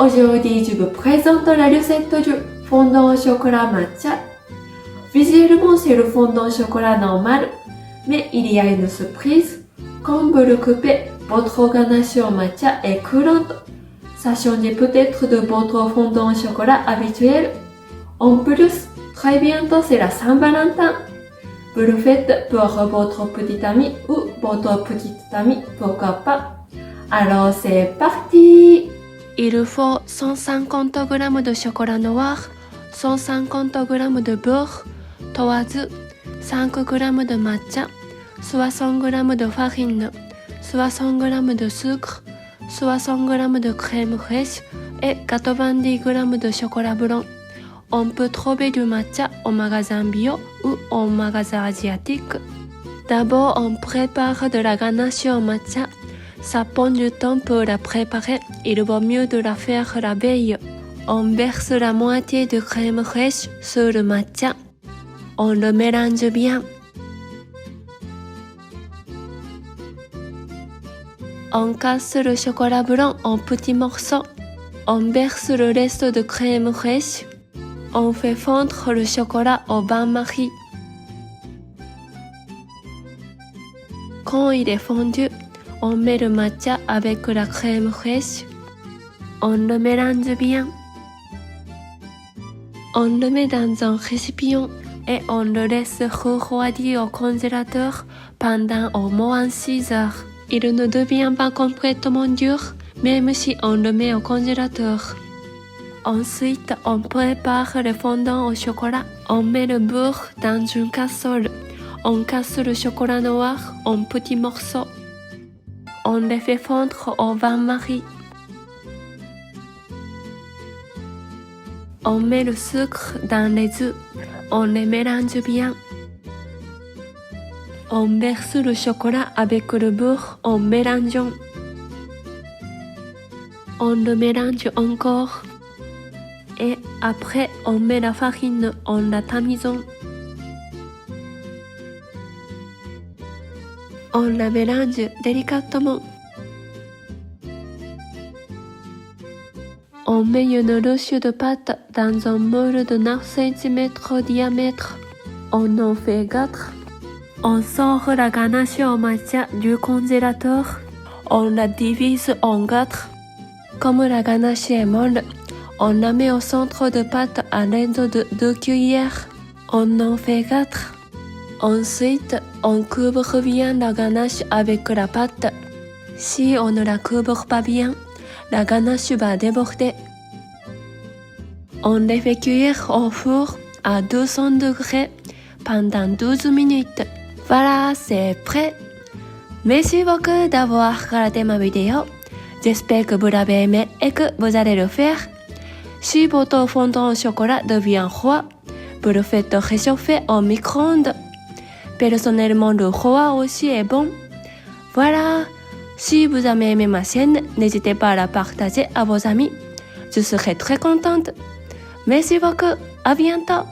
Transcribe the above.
Aujourd'hui, je vous présente la recette du fondant au chocolat matcha. Visuellement, c'est le fondant au chocolat normal, mais il y a une surprise. Quand vous le coupez, votre ganache au matcha est coulante. Ça change peut-être de votre fondant au chocolat habituel. En plus, très bientôt c'est la Saint-Valentin. Vous le faites pour votre petit ami ou votre petite amie, pourquoi pas. Alors c'est parti! Il faut 150 g de chocolat noir, 150 g de beurre, toise, 5 g de matcha, 60 g de farine, 60 g de sucre, 60 g de crème fraîche et 90 g de chocolat blanc. On peut trouver du matcha au magasin bio ou au magasin asiatique. D'abord, on prépare de la ganache au matcha. Ça prend du temps pour la préparer, il vaut mieux de la faire la veille. On verse la moitié de crème fraîche sur le matcha. On le mélange bien. On casse le chocolat blanc en petits morceaux. On verse le reste de crème fraîche. On fait fondre le chocolat au bain-marie. Quand il est fondu, on met le matcha avec la crème fraîche. On le mélange bien. On le met dans un récipient et on le laisse refroidir au congélateur pendant au moins 6 heures. Il ne devient pas complètement dur, même si on le met au congélateur. Ensuite, on prépare le fondant au chocolat. On met le beurre dans une casserole. On casse le chocolat noir en petits morceaux. On les fait fondre au bain-marie. On met le sucre dans les œufs. On les mélange bien. On verse le chocolat avec le beurre en mélangeant. On le mélange encore. Et après, on met la farine en la tamisant. On la mélange délicatement. On met une louche de pâte dans un moule de 9 cm de diamètre. On en fait 4. On sort la ganache au matcha du congélateur. On la divise en 4. Comme la ganache est molle, on la met au centre de pâte à l'aide de 2 cuillères. On en fait 4. Ensuite, on couvre bien la ganache avec la pâte. Si on ne la couvre pas bien, la ganache va déborder. On les fait cuire au four à 200 degrés pendant 12 minutes. Voilà, c'est prêt. Merci beaucoup d'avoir regardé ma vidéo. J'espère que vous l'avez aimé et que vous allez le faire. Si votre fondant au chocolat devient froid, vous le faites réchauffer au micro-ondes. Personnellement, le froid aussi est bon. Voilà. Si vous avez aimé ma chaîne, n'hésitez pas à la partager à vos amis. Je serai très contente. Merci beaucoup. À bientôt.